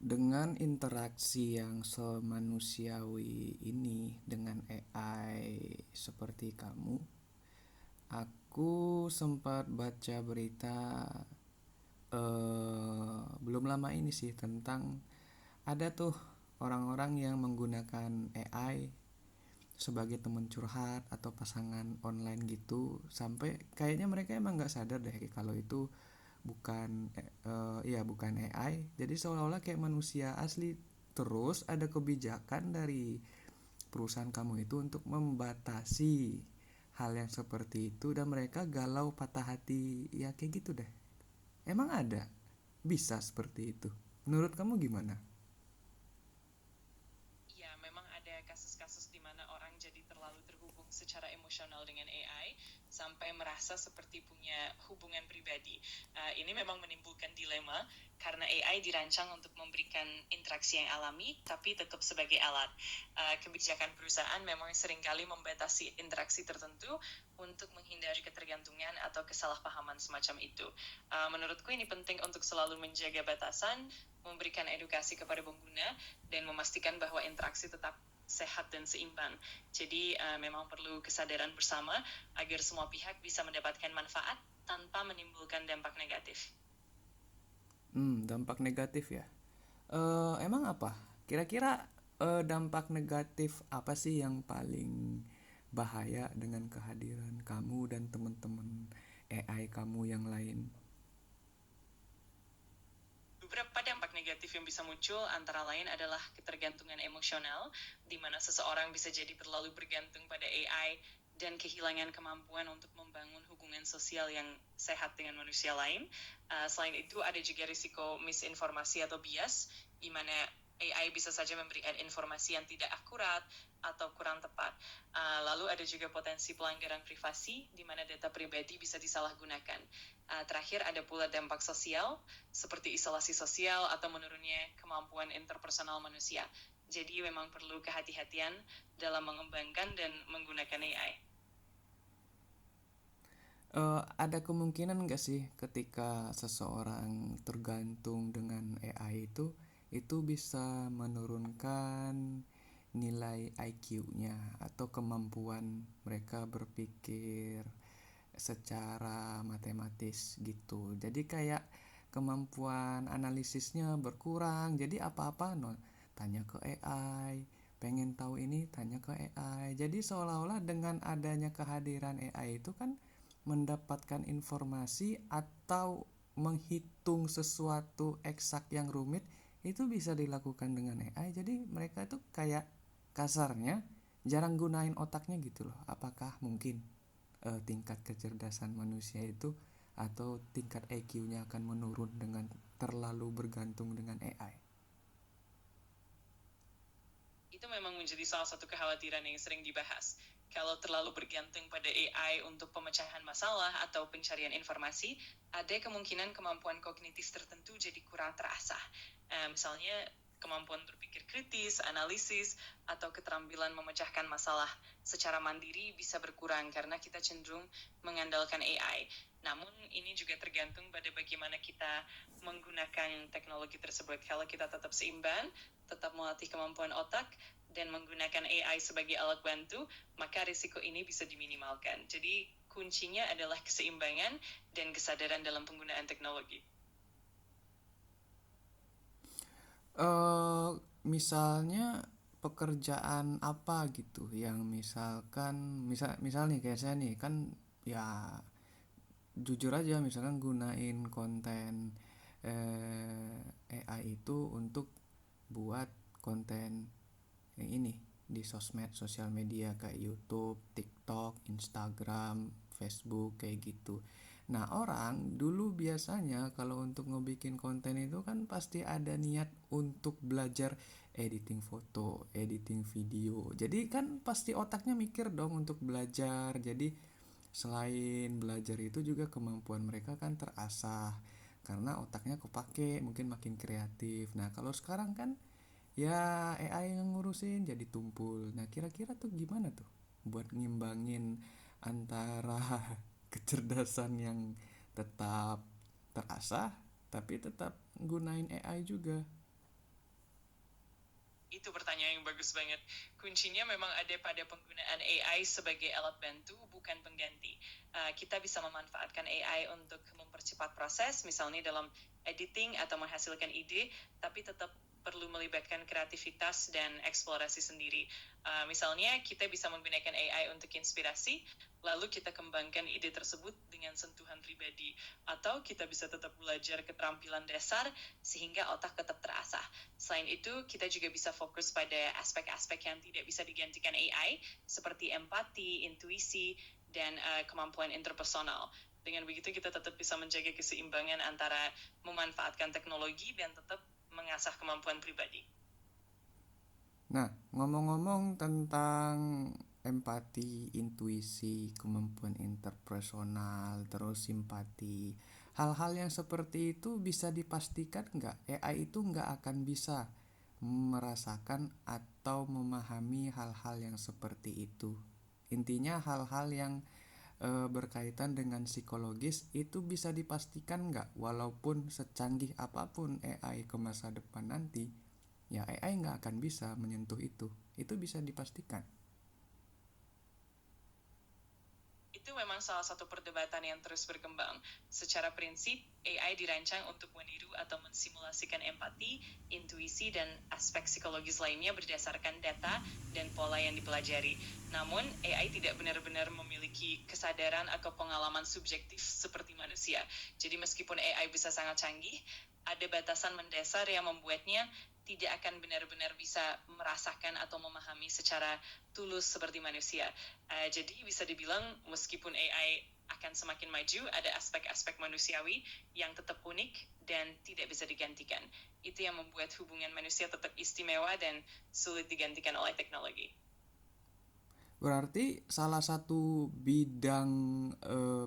Dengan interaksi yang semanusiawi ini dengan AI seperti kamu, aku sempat baca berita belum lama ini sih tentang ada tuh orang-orang yang menggunakan AI sebagai teman curhat atau pasangan online gitu sampai kayaknya mereka emang nggak sadar deh kalau itu bukan AI, jadi seolah-olah kayak manusia asli. Terus ada kebijakan dari perusahaan kamu itu untuk membatasi hal yang seperti itu dan mereka galau patah hati ya kayak gitu deh. Emang ada bisa seperti itu, menurut kamu gimana? Ya, memang ada kasus-kasus di mana orang jadi terlalu terhubung secara emosional dengan AI sampai merasa seperti punya hubungan pribadi. Ini memang menimbulkan dilema karena AI dirancang untuk memberikan interaksi yang alami, tapi tetap sebagai alat. Kebijakan perusahaan memang seringkali membatasi interaksi tertentu untuk menghindari ketergantungan atau kesalahpahaman semacam itu. Menurutku ini penting untuk selalu menjaga batasan, memberikan edukasi kepada pengguna, dan memastikan bahwa interaksi tetap sehat dan seimbang. Jadi memang perlu kesadaran bersama agar semua pihak bisa mendapatkan manfaat tanpa menimbulkan dampak negatif. Dampak negatif ya. Emang apa kira-kira dampak negatif apa sih yang paling bahaya dengan kehadiran kamu dan teman-teman AI kamu yang lain? Beberapa dampak negatif yang bisa muncul antara lain adalah ketergantungan emosional, di mana seseorang bisa jadi terlalu bergantung pada AI dan kehilangan kemampuan untuk membangun hubungan sosial yang sehat dengan manusia lain. Selain itu, ada juga risiko misinformasi atau bias, di mana AI bisa saja memberikan informasi yang tidak akurat atau kurang tepat. Lalu ada juga potensi pelanggaran privasi, di mana data pribadi bisa disalahgunakan. Terakhir ada pula dampak sosial, seperti isolasi sosial atau menurunnya kemampuan interpersonal manusia. Jadi memang perlu kehati-hatian dalam mengembangkan dan menggunakan AI. Ada kemungkinan nggak sih ketika seseorang tergantung dengan AI itu bisa menurunkan nilai IQ-nya atau kemampuan mereka berpikir secara matematis gitu. Jadi kayak kemampuan analisisnya berkurang. Jadi apa-apa no tanya ke AI, pengen tahu ini tanya ke AI. Jadi seolah-olah dengan adanya kehadiran AI itu kan mendapatkan informasi atau menghitung sesuatu eksak yang rumit itu bisa dilakukan dengan AI. Jadi mereka itu kayak kasarnya jarang gunain otaknya gitu loh. Apakah mungkin tingkat kecerdasan manusia itu atau tingkat IQ-nya akan menurun dengan terlalu bergantung dengan AI? Itu memang menjadi salah satu kekhawatiran yang sering dibahas. Kalau terlalu bergantung pada AI untuk pemecahan masalah atau pencarian informasi, ada kemungkinan kemampuan kognitif tertentu jadi kurang terasah. Misalnya kemampuan berpikir kritis, analisis, atau keterampilan memecahkan masalah secara mandiri bisa berkurang karena kita cenderung mengandalkan AI. Namun ini juga tergantung pada bagaimana kita menggunakan teknologi tersebut. Kalau kita tetap seimbang, tetap melatih kemampuan otak, dan menggunakan AI sebagai alat bantu, maka risiko ini bisa diminimalkan. Jadi kuncinya adalah keseimbangan dan kesadaran dalam penggunaan teknologi. eh Misalnya pekerjaan apa gitu yang misalkan misal nih kayak saya nih kan ya jujur aja misalkan gunain konten AI itu untuk buat konten yang ini di sosmed sosial media kayak YouTube, TikTok, Instagram, Facebook kayak gitu. Nah, orang dulu biasanya kalau untuk ngebikin konten itu kan pasti ada niat untuk belajar editing foto, editing video. Jadi kan pasti otaknya mikir dong untuk belajar. Jadi selain belajar itu juga kemampuan mereka kan terasah karena otaknya kepake mungkin makin kreatif. Nah, kalau sekarang kan ya AI yang ngurusin jadi tumpul. Nah, kira-kira tuh gimana tuh buat ngimbangin antara kecerdasan yang tetap terasah tapi tetap gunain AI juga. Itu pertanyaan yang bagus banget. Kuncinya memang ada pada penggunaan AI sebagai alat bantu, bukan pengganti. Kita bisa memanfaatkan AI untuk mempercepat proses, misalnya dalam editing atau menghasilkan ide, tapi tetap perlu melibatkan kreativitas dan eksplorasi sendiri. Misalnya kita bisa menggunakan AI untuk inspirasi, lalu kita kembangkan ide tersebut dengan sentuhan pribadi. Atau kita bisa tetap belajar keterampilan dasar sehingga otak tetap terasah. Selain itu, kita juga bisa fokus pada aspek-aspek yang tidak bisa digantikan AI, seperti empati, intuisi, dan kemampuan interpersonal. Dengan begitu, kita tetap bisa menjaga keseimbangan antara memanfaatkan teknologi dan tetap mengasah kemampuan pribadi. Nah, ngomong-ngomong tentang empati, intuisi, kemampuan interpersonal, terus simpati, hal-hal yang seperti itu bisa dipastikan nggak? AI itu nggak akan bisa merasakan atau memahami hal-hal yang seperti itu. Intinya hal-hal yang berkaitan dengan psikologis itu bisa dipastikan nggak? Walaupun secanggih apapun AI ke masa depan nanti, ya AI nggak akan bisa menyentuh itu bisa dipastikan. Itu memang salah satu perdebatan yang terus berkembang. Secara prinsip, AI dirancang untuk meniru atau mensimulasikan empati, intuisi, dan aspek psikologis lainnya berdasarkan data dan pola yang dipelajari. Namun, AI tidak benar-benar memiliki kesadaran atau pengalaman subjektif seperti manusia. Jadi meskipun AI bisa sangat canggih, ada batasan mendasar yang membuatnya tidak akan benar-benar bisa merasakan atau memahami secara tulus seperti manusia. Jadi bisa dibilang meskipun AI akan semakin maju, ada aspek-aspek manusiawi yang tetap unik dan tidak bisa digantikan. Itu yang membuat hubungan manusia tetap istimewa dan sulit digantikan oleh teknologi. Berarti salah satu bidang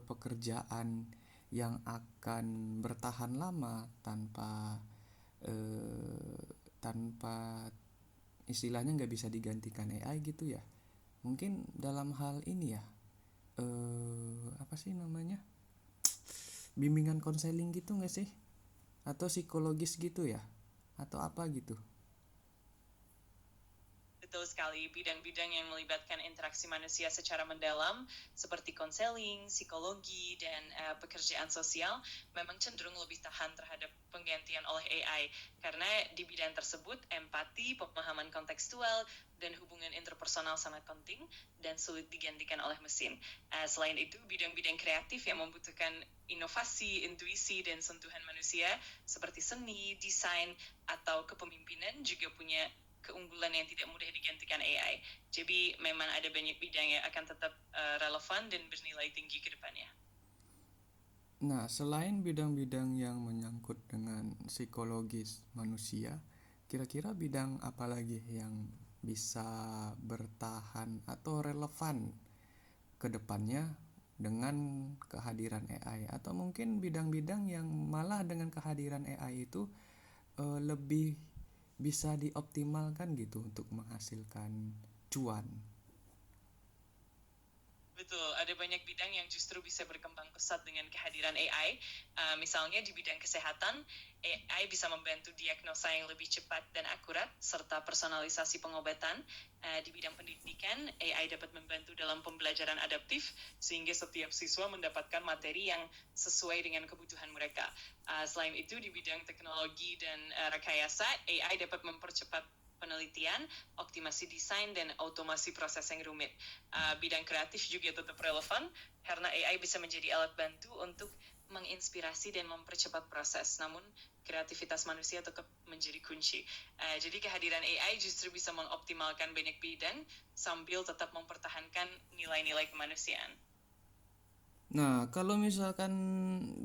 pekerjaan yang akan bertahan lama eh, tanpa istilahnya nggak bisa digantikan AI gitu ya. Mungkin dalam hal ini ya, apa sih namanya, bimbingan konseling gitu nggak sih, atau psikologis gitu ya, atau apa gitu. Betul sekali, bidang-bidang yang melibatkan interaksi manusia secara mendalam, seperti konseling, psikologi, dan pekerjaan sosial, memang cenderung lebih tahan terhadap penggantian oleh AI. Karena di bidang tersebut, empati, pemahaman kontekstual, dan hubungan interpersonal sangat penting dan sulit digantikan oleh mesin. Selain itu, bidang-bidang kreatif yang membutuhkan inovasi, intuisi, dan sentuhan manusia, seperti seni, desain, atau kepemimpinan juga punya keunggulan yang tidak mudah digantikan AI. Jadi memang ada banyak bidang yang akan tetap relevan dan bernilai tinggi ke depannya. Nah, selain bidang-bidang yang menyangkut dengan psikologis manusia, kira-kira bidang apa lagi yang bisa bertahan atau relevan ke depannya dengan kehadiran AI, atau mungkin bidang-bidang yang malah dengan kehadiran AI itu lebih bisa dioptimalkan gitu untuk menghasilkan cuan. Betul, ada banyak bidang yang justru bisa berkembang pesat dengan kehadiran AI. Misalnya di bidang kesehatan, AI bisa membantu diagnosa yang lebih cepat dan akurat, serta personalisasi pengobatan. Di bidang pendidikan, AI dapat membantu dalam pembelajaran adaptif, sehingga setiap siswa mendapatkan materi yang sesuai dengan kebutuhan mereka. Selain itu, di bidang teknologi dan rekayasa, AI dapat mempercepat penelitian, optimasi desain, dan otomasi proses yang rumit. Bidang kreatif juga tetap relevan karena AI bisa menjadi alat bantu untuk menginspirasi dan mempercepat proses. Namun, kreativitas manusia tetap menjadi kunci. Jadi kehadiran AI justru bisa mengoptimalkan banyak bidang sambil tetap mempertahankan nilai-nilai kemanusiaan. Nah, kalau misalkan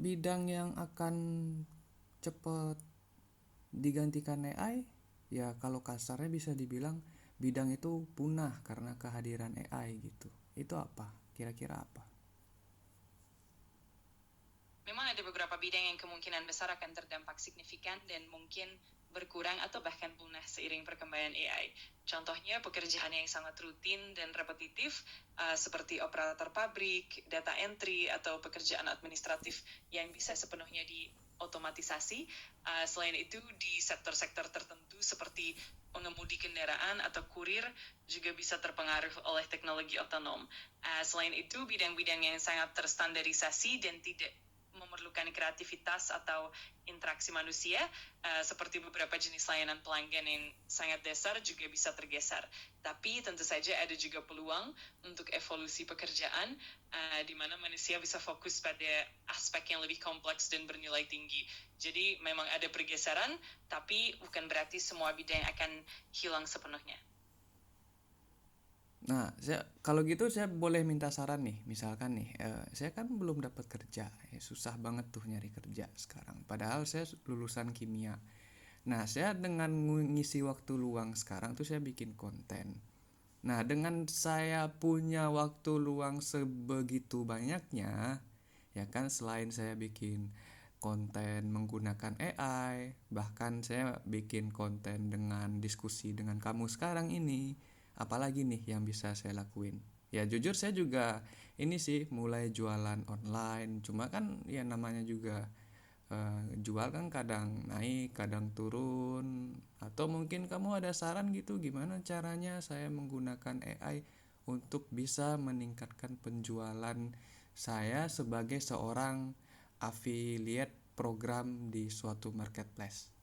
bidang yang akan cepat digantikan AI, ya kalau kasarnya bisa dibilang bidang itu punah karena kehadiran AI gitu. Itu apa? Kira-kira apa? Memang ada beberapa bidang yang kemungkinan besar akan terdampak signifikan dan mungkin berkurang atau bahkan punah seiring perkembangan AI. Contohnya pekerjaan yang sangat rutin dan repetitif seperti operator pabrik, data entry, atau pekerjaan administratif yang bisa sepenuhnya otomatisasi. Selain itu di sektor-sektor tertentu seperti pengemudi kendaraan atau kurir juga bisa terpengaruh oleh teknologi otonom. Selain itu bidang-bidang yang sangat terstandarisasi dan tidak memerlukan kreativitas atau interaksi manusia, seperti beberapa jenis layanan pelanggan yang sangat dasar juga bisa tergeser. Tapi tentu saja ada juga peluang untuk evolusi pekerjaan, di mana manusia bisa fokus pada aspek yang lebih kompleks dan bernilai tinggi. Jadi memang ada pergeseran, tapi bukan berarti semua bidang akan hilang sepenuhnya. Nah, kalau gitu saya boleh minta saran nih. Misalkan nih, saya kan belum dapat kerja, susah banget tuh nyari kerja sekarang. Padahal saya lulusan kimia. Nah, saya dengan ngisi waktu luang sekarang tuh saya bikin konten. Nah, dengan saya punya waktu luang sebegitu banyaknya, ya kan, selain saya bikin konten menggunakan AI, bahkan saya bikin konten dengan diskusi dengan kamu sekarang ini, apalagi nih yang bisa saya lakuin. Ya jujur saya juga ini sih mulai jualan online, cuma kan ya namanya juga jual kan kadang naik kadang turun. Atau mungkin kamu ada saran gitu gimana caranya saya menggunakan AI untuk bisa meningkatkan penjualan saya sebagai seorang affiliate program di suatu marketplace.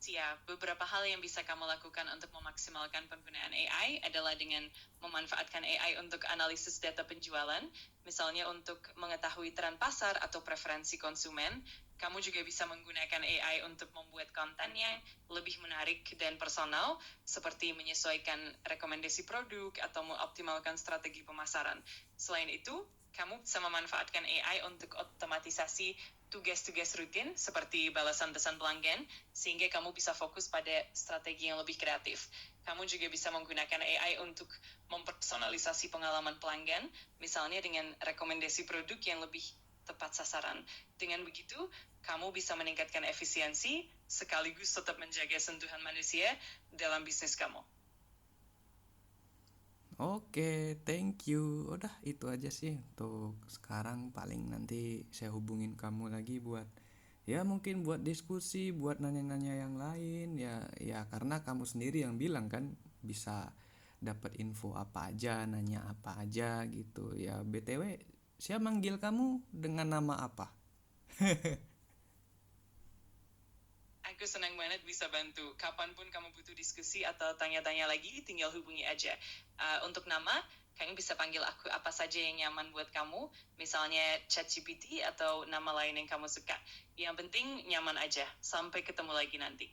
Ya, beberapa hal yang bisa kamu lakukan untuk memaksimalkan penggunaan AI adalah dengan memanfaatkan AI untuk analisis data penjualan, misalnya untuk mengetahui tren pasar atau preferensi konsumen. Kamu juga bisa menggunakan AI untuk membuat konten yang lebih menarik dan personal, seperti menyesuaikan rekomendasi produk atau mengoptimalkan strategi pemasaran. Selain itu, kamu bisa memanfaatkan AI untuk otomatisasi tugas-tugas rutin seperti balasan pesan pelanggan, sehingga kamu bisa fokus pada strategi yang lebih kreatif. Kamu juga bisa menggunakan AI untuk mempersonalisasi pengalaman pelanggan, misalnya dengan rekomendasi produk yang lebih tepat sasaran. Dengan begitu, kamu bisa meningkatkan efisiensi sekaligus tetap menjaga sentuhan manusia dalam bisnis kamu. Oke, thank you. Udah itu aja sih untuk sekarang. Paling nanti saya hubungin kamu lagi buat ya mungkin buat diskusi, buat nanya-nanya yang lain. Ya karena kamu sendiri yang bilang kan bisa dapat info apa aja, nanya apa aja gitu. Ya BTW, saya manggil kamu dengan nama apa? Aku senang banget bisa bantu. Kapanpun kamu butuh diskusi atau tanya-tanya lagi, tinggal hubungi aja. Untuk nama, kamu bisa panggil aku apa saja yang nyaman buat kamu, misalnya ChatGPT atau nama lain yang kamu suka. Yang penting nyaman aja. Sampai ketemu lagi nanti.